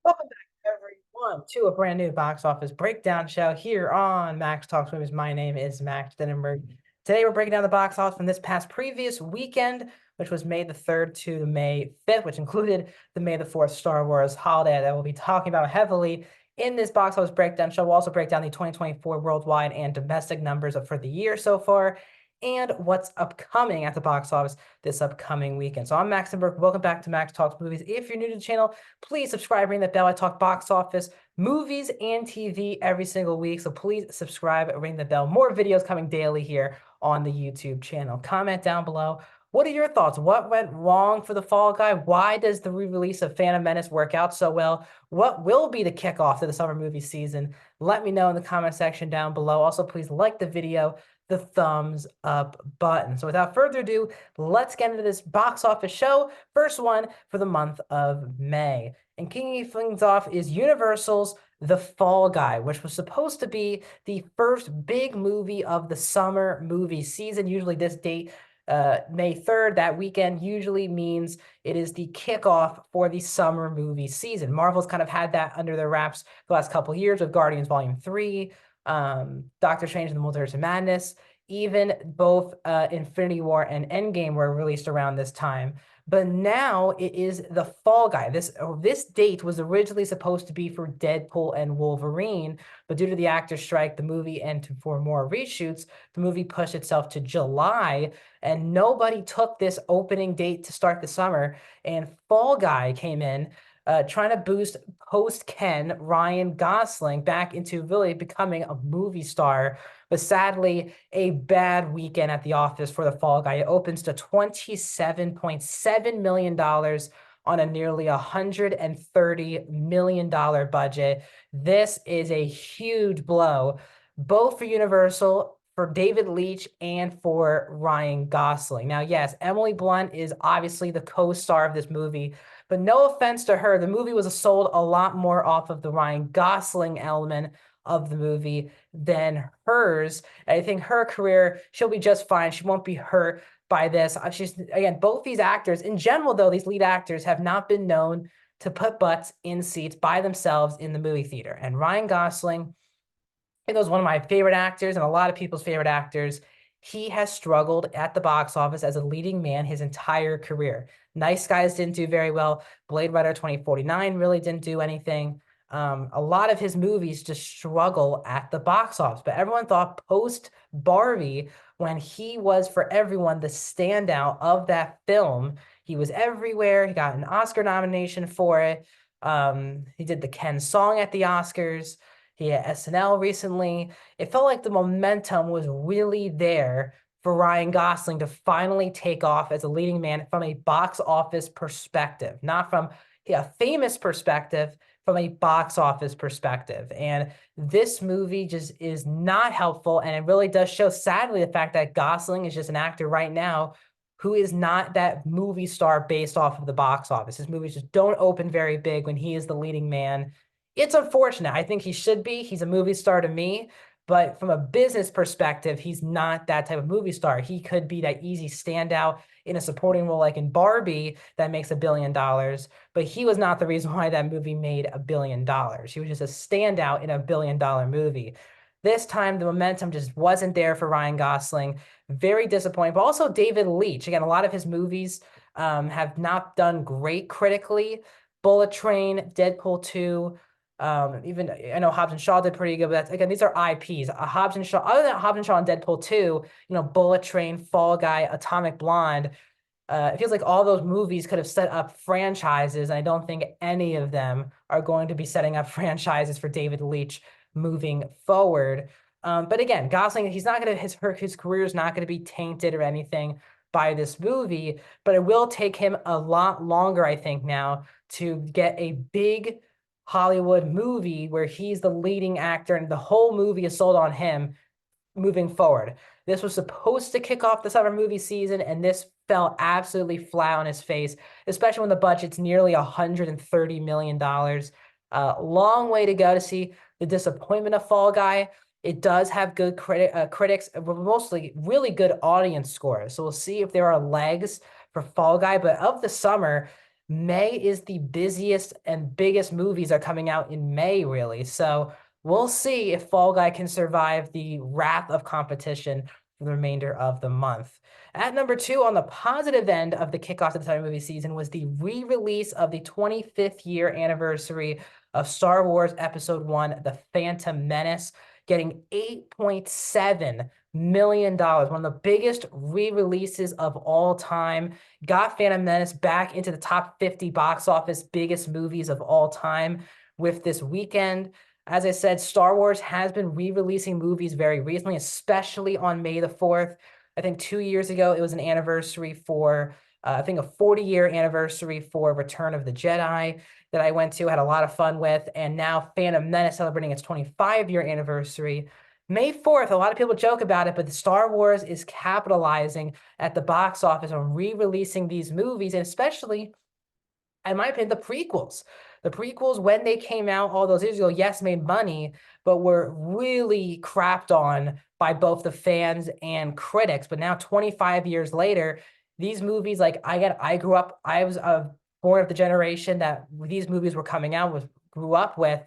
Welcome back, everyone, to a brand new box office breakdown show here on Max Talks Movies. My name is Max Denenberg. Today, we're breaking down the box office from this past previous weekend, which was May the 3rd to May 5th, which included the May the 4th Star Wars holiday that we'll be talking about heavily in this box office breakdown show. We'll also break down the 2024 worldwide and domestic numbers for the year so far and what's upcoming at the box office this upcoming weekend. So I'm Max Denenberg. Welcome back to Max Talks Movies. If you're new to the channel, please subscribe, ring that bell. I talk box office, movies, and TV every single week. So please subscribe, ring the bell. More videos coming daily here on the YouTube channel. Comment down below. What are your thoughts? What went wrong for The Fall Guy? Why does the re-release of Phantom Menace work out so well? What will be the kickoff to the summer movie season? Let me know in the comment section down below. Also, please like the video, the thumbs up button. So without further ado, let's get into this box office show. First one for the month of May. And kicking things off is Universal's The Fall Guy, which was supposed to be the first big movie of the summer movie season. Usually this date, May 3rd, that weekend, usually means it is the kickoff for the summer movie season. Marvel's kind of had that under their wraps the last couple of years with Guardians Volume 3, Doctor Strange and the Multiverse of Madness. Even both Infinity War and Endgame were released around this time. But now it is The Fall Guy. This date was originally supposed to be for Deadpool and Wolverine, but due to the actors' strike, the movie for more reshoots, the movie pushed itself to July, and nobody took this opening date to start the summer. And Fall Guy came in, trying to boost post-Ken Ryan Gosling back into really becoming a movie star. But sadly, a bad weekend at the office for The Fall Guy. It opens to $27.7 million on a nearly $130 million budget. This is a huge blow, both for Universal, for David Leitch, and for Ryan Gosling. Now, yes, Emily Blunt is obviously the co-star of this movie, but no offense to her, the movie was sold a lot more off of the Ryan Gosling element of the movie than hers. I think her career, she'll be just fine. She won't be hurt by this. She's, again, both these actors, in general, though, these lead actors have not been known to put butts in seats by themselves in the movie theater. And Ryan Gosling, I think, was one of my favorite actors and a lot of people's favorite actors. He has struggled at the box office as a leading man his entire career. Nice Guys didn't do very well. Blade Runner 2049 really didn't do anything. A lot of his movies just struggle at the box office. But everyone thought post Barbie, when he was for everyone the standout of that film, he was everywhere. He got an Oscar nomination for it. He did the Ken song at the Oscars. He had SNL recently. It felt like the momentum was really there for Ryan Gosling to finally take off as a leading man from a box office perspective, not from a famous perspective, from a box office perspective. And this movie just is not helpful. And it really does show, sadly, the fact that Gosling is just an actor right now who is not that movie star based off of the box office. His movies just don't open very big when he is the leading man. It's unfortunate. I think he should be. He's a movie star to me. But from a business perspective, he's not that type of movie star. He could be that easy standout in a supporting role like in Barbie that makes $1 billion. But he was not the reason why that movie made $1 billion. He was just a standout in a $1 billion movie. This time, the momentum just wasn't there for Ryan Gosling. Very disappointing. But also David Leitch. Again, a lot of his movies have not done great critically. Bullet Train, Deadpool 2, even I know Hobbs and Shaw did pretty good, but that's, again, these are IPs. Hobbs and Shaw, other than Hobbs and Shaw and Deadpool 2, Bullet Train, Fall Guy, Atomic Blonde, it feels like all those movies could have set up franchises, and I don't think any of them are going to be setting up franchises for David Leitch moving forward. But again, Gosling, he's not going to, his career is not going to be tainted or anything by this movie, but it will take him a lot longer, I think, now to get a big Hollywood movie where he's the leading actor and the whole movie is sold on him moving forward. This was supposed to kick off the summer movie season, and this fell absolutely flat on his face, especially when the budget's nearly $130 million. Long way to go to see the disappointment of Fall Guy. It does have good critics, but mostly really good audience scores. So we'll see if there are legs for Fall Guy. But of the summer, May is the busiest and biggest movies are coming out in May, really. So we'll see if Fall Guy can survive the wrath of competition for the remainder of the month. At number two, on the positive end of the kickoff to the summer movie season, was the re-release of the 25th year anniversary of Star Wars Episode 1, The Phantom Menace, getting $8.7 million, one of the biggest re-releases of all time. Got Phantom Menace back into the top 50 box office biggest movies of all time with this weekend. As I said, Star Wars has been re-releasing movies very recently, especially on May the 4th. I think 2 years ago, it was an anniversary for, I think a 40-year anniversary for Return of the Jedi that I went to, had a lot of fun with. And now Phantom Menace celebrating its 25-year anniversary. May 4th, a lot of people joke about it, but Star Wars is capitalizing at the box office on re-releasing these movies, and especially, in my opinion, the prequels. The prequels, when they came out all those years ago, yes, made money, but were really crapped on by both the fans and critics. But now, 25 years later, these movies, like I grew up, I was born of the generation that these movies were coming out with, grew up with.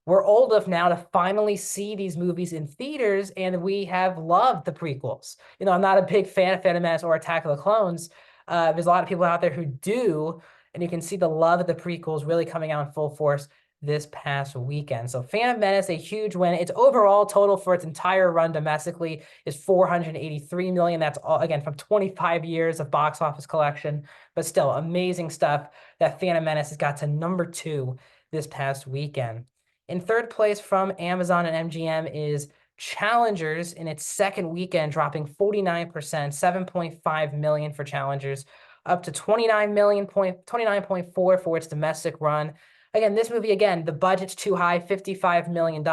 We're old enough now to finally see these movies in theaters, and we have loved the prequels. I'm not a big fan of Phantom Menace or Attack of the Clones. There's a lot of people out there who do, and you can see the love of the prequels really coming out in full force this past weekend. So Phantom Menace, a huge win. Its overall total for its entire run domestically is 483 million. That's all, again, from 25 years of box office collection, but still amazing stuff that Phantom Menace has got to number 2 this past weekend. In third place from Amazon and MGM is Challengers in its second weekend, dropping 49%, 7.5 million for Challengers, up to 29.4 for its domestic run. Again, this movie, the budget's too high, $55 million.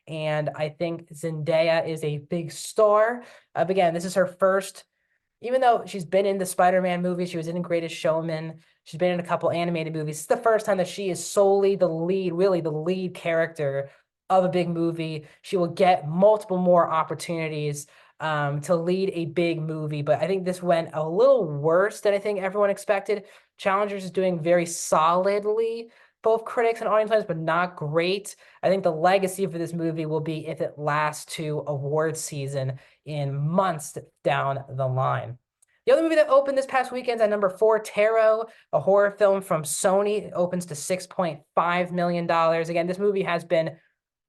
And I think Zendaya is a big star. But again, this is her first, even though she's been in the Spider-Man movie, she was in Greatest Showman, she's been in a couple animated movies. It's the first time that she is solely the lead, really the lead character of a big movie. She will get multiple more opportunities to lead a big movie, but I think this went a little worse than I think everyone expected. Challengers is doing very solidly, both critics and audience wise, but not great. I think the legacy for this movie will be if it lasts to award season in months down the line. The other movie that opened this past weekend is at number 4, Tarot, a horror film from Sony. It opens to $6.5 million. Again, this movie has been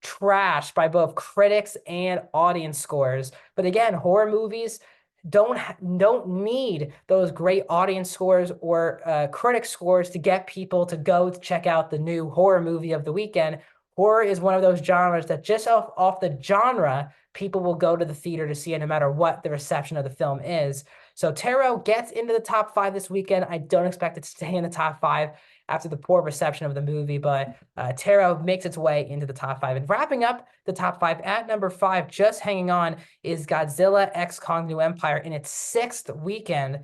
trashed by both critics and audience scores. But again, horror movies don't need those great audience scores or critic scores to get people to go to check out the new horror movie of the weekend. Horror is one of those genres that just off the genre, people will go to the theater to see it no matter what the reception of the film is. So Tarot gets into the top 5 this weekend. I don't expect it to stay in the top 5 after the poor reception of the movie, but Tarot makes its way into the top 5. And wrapping up the top 5, at number 5, just hanging on, is Godzilla X Kong New Empire in its 6th weekend.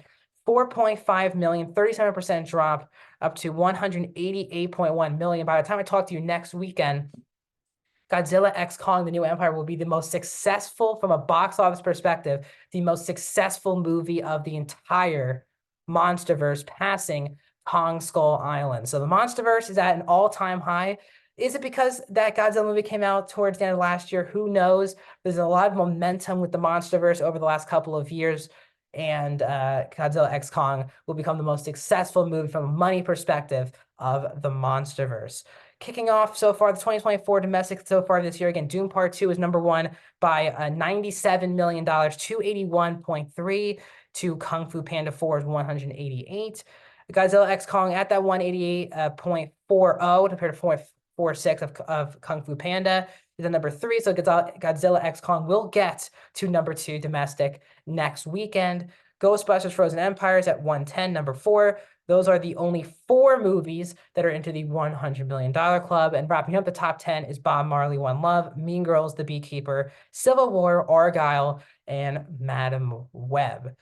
4.5 million, 37% drop, up to 188.1 million. By the time I talk to you next weekend, Godzilla X Kong, The New Empire will be the most successful, from a box office perspective, the most successful movie of the entire MonsterVerse, passing Kong Skull Island. So the MonsterVerse is at an all-time high. Is it because that Godzilla movie came out towards the end of last year? Who knows? There's a lot of momentum with the MonsterVerse over the last couple of years, and Godzilla X Kong will become the most successful movie from a money perspective of the MonsterVerse. Kicking off so far, the 2024 domestic so far this year, again, Doom Part 2 is number 1 by $97 million, 281.3, to Kung Fu Panda 4's 188. Godzilla X Kong at that 188.40 compared to 446 of Kung Fu Panda is at number 3. So Godzilla X Kong will get to number 2 domestic next weekend. Ghostbusters Frozen Empire is at 110, number 4. Those are the only 4 movies that are into the $100 million club. And wrapping up the top 10 is Bob Marley, One Love, Mean Girls, The Beekeeper, Civil War, Argyle, and Madam Web.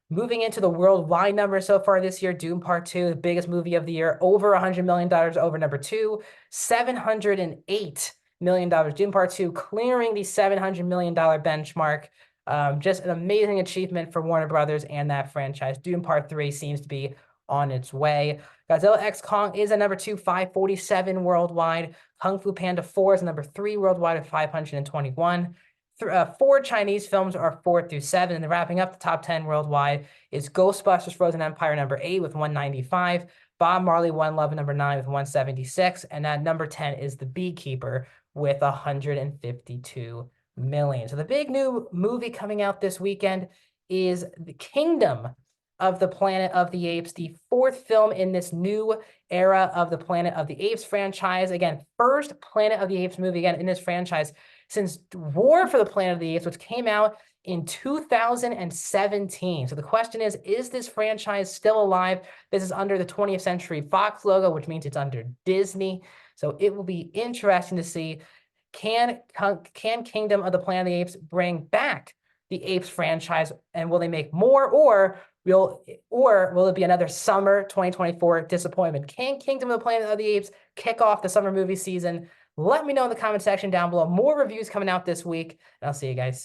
Moving into the worldwide numbers so far this year, Doom Part 2, the biggest movie of the year, over $100 million over number 2, $708 million. Doom Part 2 clearing the $700 million benchmark. Just an amazing achievement for Warner Brothers and that franchise. Doom Part 3 seems to be on its way. Godzilla X Kong is at number 2, 547 worldwide. Kung Fu Panda 4 is number 3 worldwide at 521. 4 Chinese films are 4 through 7, and wrapping up the top 10 worldwide is Ghostbusters Frozen Empire number 8 with 195. Bob Marley One Love number 9 with 176, and at number 10 is The Beekeeper with 152 million. So the big new movie coming out this weekend is The Kingdom of the Planet of the Apes, the 4th film in this new era of the Planet of the Apes franchise. Again, first Planet of the Apes movie again in this franchise since War for the Planet of the Apes, which came out in 2017. So the question is this franchise still alive? This is under the 20th Century Fox logo, which means it's under Disney. So it will be interesting to see, can Kingdom of the Planet of the Apes bring back the Apes franchise, and will they make more, or will it be another summer 2024 disappointment? Can Kingdom of the Planet of the Apes kick off the summer movie season? Let me know in the comment section down below. More reviews coming out this week, and I'll see you guys.